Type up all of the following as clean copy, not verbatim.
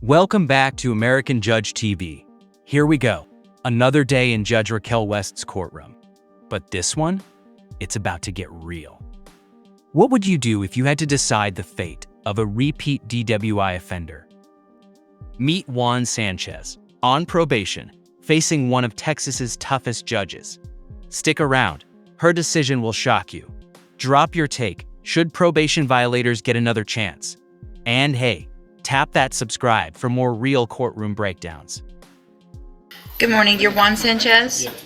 Welcome back to American Judge TV. Here we go. Another day in Judge Raquel West's courtroom. But this one, it's about to get real. What would you do if you had to decide the fate of a repeat DWI offender? Meet Juan Sanchez, on probation, facing one of Texas's toughest judges. Stick around. Her decision will shock you. Drop your take. Should probation violators get another chance? And hey, tap that subscribe for more real courtroom breakdowns. Good morning, you're Juan Sanchez. Yes.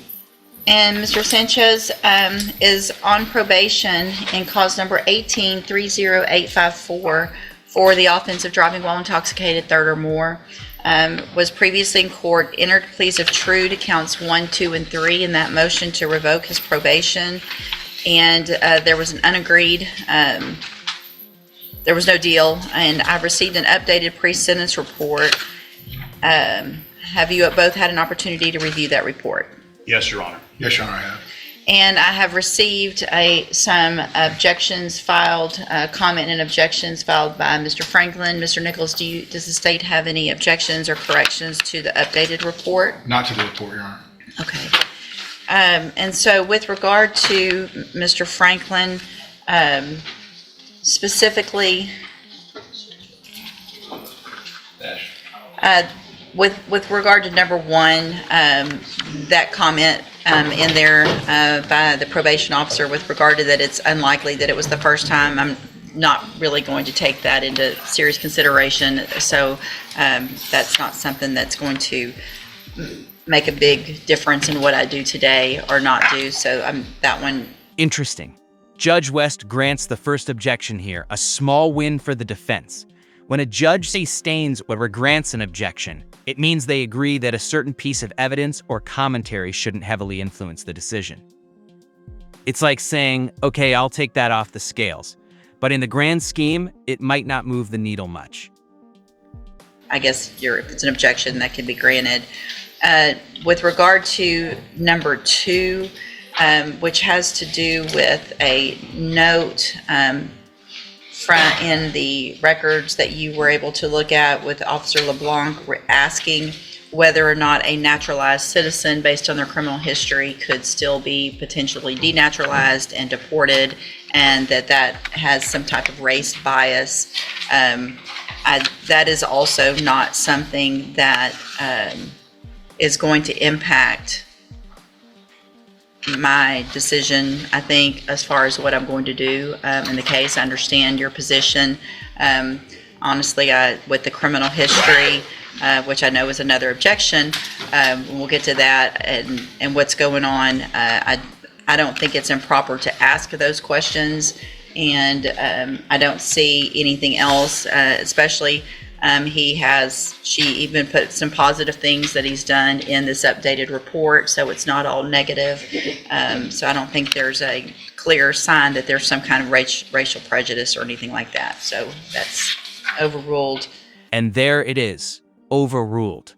And Mr. Sanchez is on probation in cause number 1830854 for the offense of driving while intoxicated, third or more. Was previously in court, entered pleas of true to counts 1, 2, and 3 in that motion to revoke his probation. And there was an unagreed, there was no deal, and I've received an updated pre-sentence report. Have you both had an opportunity to review that report? Yes, Your Honor. Yes, Your Honor, I have. And I have received some objections filed, comment and objections filed by Mr. Franklin. Mr. Nichols, does the state have any objections or corrections to the updated report? Not to the report, Your Honor. Okay. And so with regard to Mr. Franklin, specifically, with regard to number 1, that comment in there by the probation officer with regard to that it's unlikely that it was the first time, I'm not really going to take that into serious consideration. So that's not something that's going to make a big difference in what I do today or not do. So that one. Interesting. Judge West grants the first objection here, a small win for the defense. When a judge sustains or grants an objection, it means they agree that a certain piece of evidence or commentary shouldn't heavily influence the decision. It's like saying, okay, I'll take that off the scales, but in the grand scheme, it might not move the needle much. I guess if it's an objection, that can be granted. With regard to number 2, which has to do with a note in the records that you were able to look at with Officer LeBlanc asking whether or not a naturalized citizen based on their criminal history could still be potentially denaturalized and deported, and that has some type of race bias. That is also not something that is going to impact my decision, I think, as far as what I'm going to do in the case. I understand your position. Honestly, with the criminal history, which I know is another objection, we'll get to that and what's going on. I don't think it's improper to ask those questions, and I don't see anything else, especially she even put some positive things that he's done in this updated report, so it's not all negative. So I don't think there's a clear sign that there's some kind of racial prejudice or anything like that. So that's overruled. And there it is, overruled.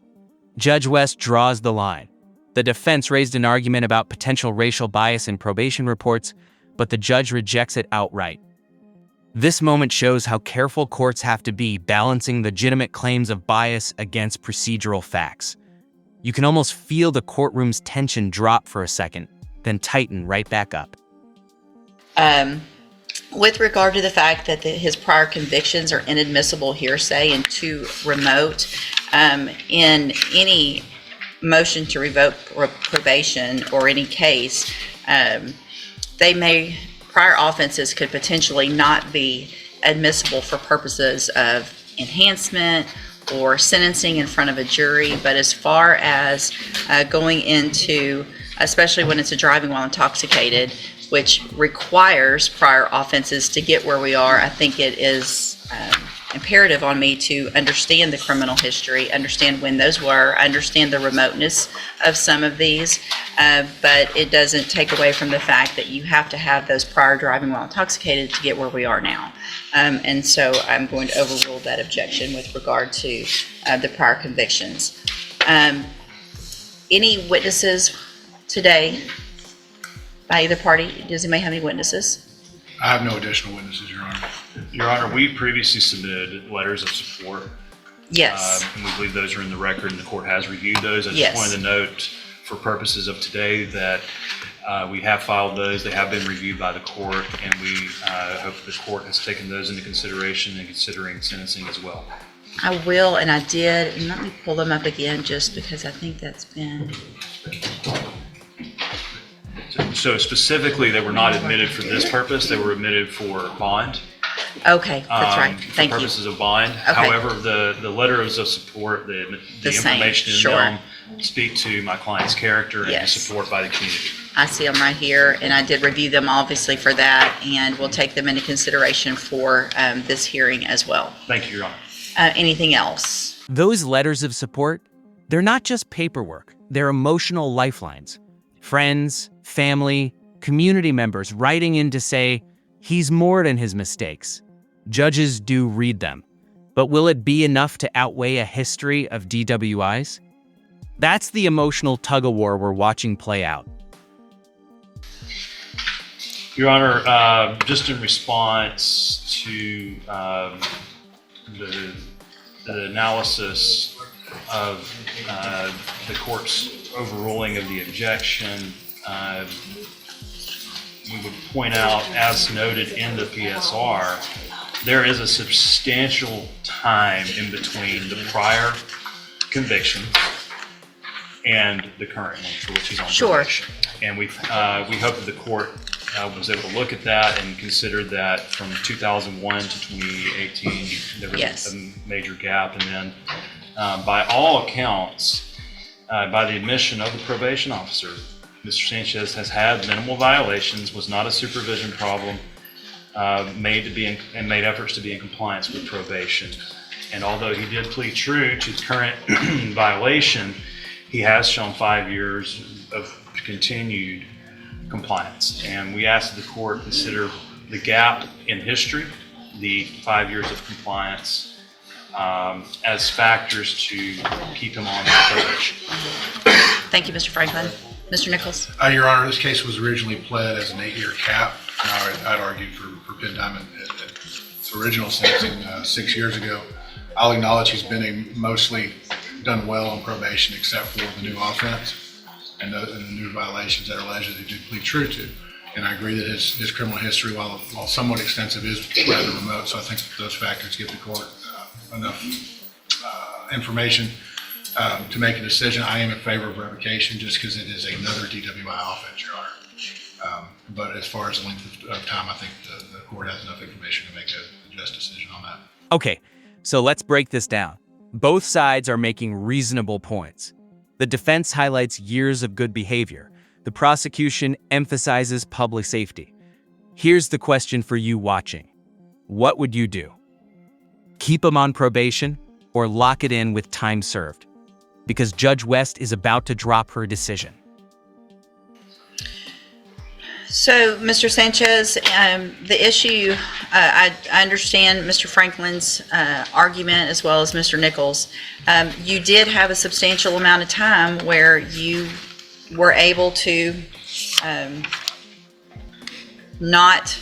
Judge West draws the line. The defense raised an argument about potential racial bias in probation reports, but the judge rejects it outright. This moment shows how careful courts have to be balancing legitimate claims of bias against procedural facts. You can almost feel the courtroom's tension drop for a second, then tighten right back up. With regard to the fact that his prior convictions are inadmissible hearsay and too remote, in any motion to revoke probation or any case, prior offenses could potentially not be admissible for purposes of enhancement or sentencing in front of a jury. But as far as going into, especially when it's a driving while intoxicated, which requires prior offenses to get where we are, I think it is imperative on me to understand the criminal history, understand when those were, understand the remoteness of some of these, but it doesn't take away from the fact that you have to have those prior driving while intoxicated to get where we are now. And so I'm going to overrule that objection with regard to the prior convictions. Any witnesses today by either party? Does anybody have any witnesses? I have no additional witnesses, Your Honor. Your Honor, we previously submitted letters of support Yes. And we believe those are in the record, and the court has reviewed those. I just Yes. wanted to note, for purposes of today, that we have filed those. They have been reviewed by the court, and we hope the court has taken those into consideration in considering sentencing as well. I will, and I did, and let me pull them up again just because I think that's been, So specifically, they were not admitted for this purpose. They were admitted for bond. okay, that's right, thank For you. purposes of bond. Okay. However, the letters of support, the same, information in sure. them speak to my client's character and Yes. his support by the community. I see them right here, and I did review them obviously for that, and we'll take them into consideration for this hearing as well. Thank you, Your Honor. Anything else? Those letters of support, they're not just paperwork, they're emotional lifelines. Friends, family, community members writing in to say, he's more than his mistakes. Judges do read them. But will it be enough to outweigh a history of DWIs? That's the emotional tug-of-war we're watching play out. Your Honor, just in response to the analysis of the court's overruling of the objection, we would point out, as noted in the PSR, there is a substantial time in between the prior conviction and the current one for which he's on Sure. probation. And we hope that the court was able to look at that and consider that from 2001 to 2018, there was Yes. a major gap. And then by all accounts, by the admission of the probation officer, Mr. Sanchez has had minimal violations, was not a supervision problem, made efforts to be in compliance with probation. And although he did plead true to the current violation, he has shown 5 years of continued compliance. And we ask that the court consider the gap in history, the 5 years of compliance, as factors to keep him on probation. Thank you, Mr. Franklin. Mr. Nichols? Your Honor, this case was originally pled as an 8-year cap. I'd argued for pen time at its original sentencing 6 years ago. I'll acknowledge he's been mostly done well on probation except for the new offense and the new violations that are alleged that he did plead true to. And I agree that his criminal history, while somewhat extensive, is rather remote. So I think those factors give the court enough information to make a decision. I am in favor of revocation just because it is another DWI offense, Your Honor. But as far as the length of time, I think the court has enough information to make a just decision on that. Okay, so let's break this down. Both sides are making reasonable points. The defense highlights years of good behavior. The prosecution emphasizes public safety. Here's the question for you watching. What would you do? Keep him on probation or lock it in with time served? Because Judge West is about to drop her decision. So, Mr. Sanchez, the issue, I understand Mr. Franklin's argument as well as Mr. Nichols. You did have a substantial amount of time where you were able to not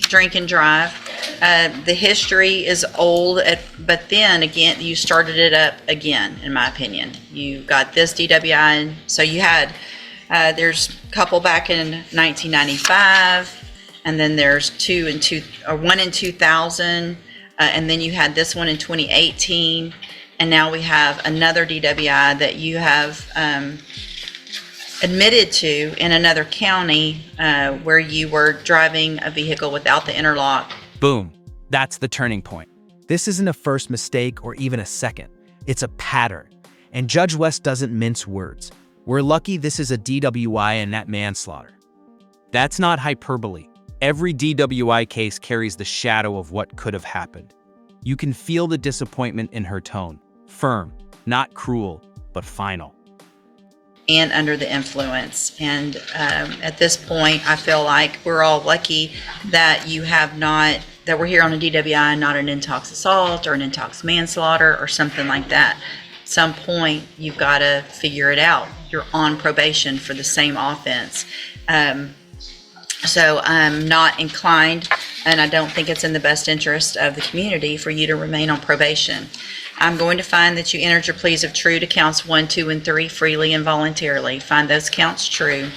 drink and drive. The history is old, but then again, you started it up again, in my opinion. You got this DWI, so you had, there's a couple back in 1995, and then there's one in 2000, and then you had this one in 2018, and now we have another DWI that you have admitted to in another county where you were driving a vehicle without the interlock. Boom. That's the turning point. This isn't a first mistake or even a second. It's a pattern. And Judge West doesn't mince words. We're lucky this is a DWI and not manslaughter. That's not hyperbole. Every DWI case carries the shadow of what could have happened. You can feel the disappointment in her tone. Firm, not cruel, but final. And under the influence. And at this point, I feel like we're all lucky that you have not, that we're here on a DWI, not an intox assault or an intox manslaughter or something like that. At some point, you've got to figure it out. You're on probation for the same offense. So I'm not inclined, and I don't think it's in the best interest of the community for you to remain on probation. I'm going to find that you entered your pleas of true to counts 1, 2, and 3 freely and voluntarily. Find those counts true.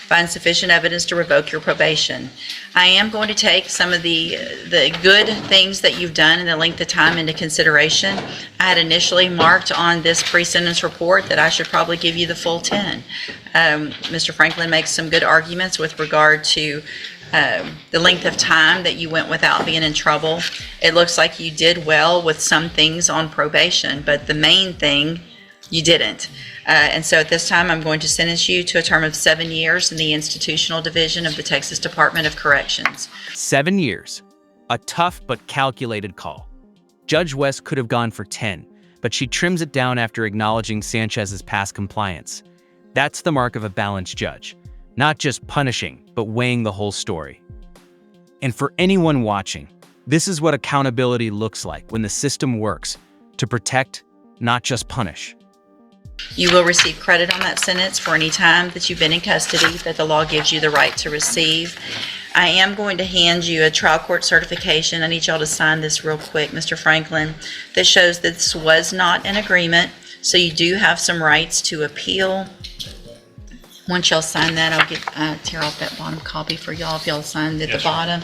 Find sufficient evidence to revoke your probation. I am going to take some of the good things that you've done in the length of time into consideration. I had initially marked on this pre-sentence report that I should probably give you the full 10. Mr. Franklin makes some good arguments with regard to the length of time that you went without being in trouble. It looks like you did well with some things on probation, but the main thing, you didn't. And so at this time, I'm going to sentence you to a term of 7 years in the Institutional Division of the Texas Department of Corrections. 7 years. A tough but calculated call. Judge West could have gone for 10, but she trims it down after acknowledging Sanchez's past compliance. That's the mark of a balanced judge. Not just punishing, but weighing the whole story. And for anyone watching, this is what accountability looks like when the system works to protect, not just punish. You will receive credit on that sentence for any time that you've been in custody that the law gives you the right to receive. I am going to hand you a trial court certification. I need y'all to sign this real quick, Mr. Franklin, that shows that this was not an agreement, so you do have some rights to appeal. Once y'all sign that, I'll tear off that bottom copy for y'all if y'all signed at the bottom.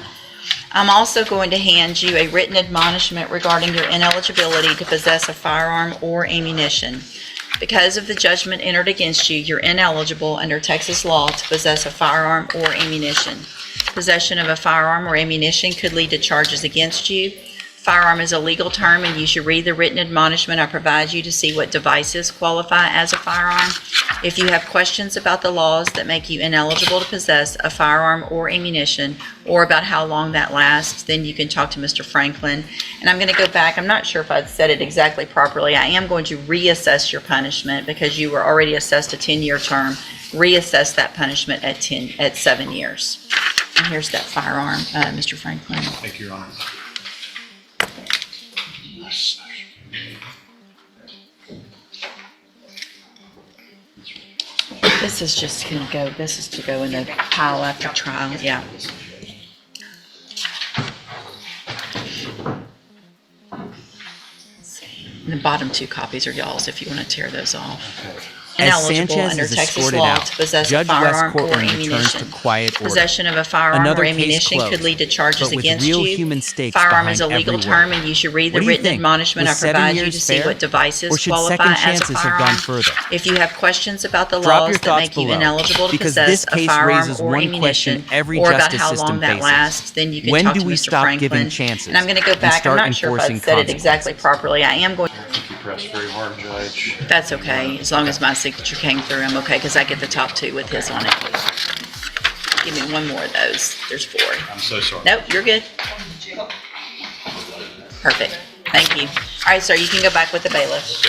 I'm also going to hand you a written admonishment regarding your ineligibility to possess a firearm or ammunition. Because of the judgment entered against you, you're ineligible under Texas law to possess a firearm or ammunition. Possession of a firearm or ammunition could lead to charges against you. Firearm is a legal term, and you should read the written admonishment I provide you to see what devices qualify as a firearm. If you have questions about the laws that make you ineligible to possess a firearm or ammunition, or about how long that lasts, then you can talk to Mr. Franklin. And I'm going to go back. I'm not sure if I'd said it exactly properly. I am going to reassess your punishment because you were already assessed a 10-year term. Reassess that punishment at 7 years. And here's that firearm, Mr. Franklin. Thank you, Your Honor. This is just going to go, this is to go in the pile after trial, yeah. And the bottom 2 copies are y'all's if you want to tear those off. As Ineligible Sanchez under is Texas escorted law out, to possess a Judge West's firearm or courtroom returns to ammunition. quiet order. Possession of a firearm Another or case ammunition closed, could lead to charges but with against real you. human stakes Firearm is a behind legal every term, word. and you should read the What do you written think? admonishment I Was 7 provide you years to see fair? what devices Or should qualify second as a chances have firearm. gone further? If you have questions about the Drop laws your that thoughts make you below, ineligible to because possess this a case firearm raises or one ammunition, question every or about justice how system long that faces. lasts, then you can When talk do to we Mr. stop Franklin. giving chances And I'm going to go and back. I'm start not sure if I enforcing said it exactly consequences? properly. I am going. You pressed very hard, Judge. That's okay, as long as my signature came through, I'm okay, because I get the top 2 with his on it. Give me one more of those. There's 4. I'm so sorry. Nope, you're good. Perfect. Thank you. All right, sir, you can go back with the bailiff.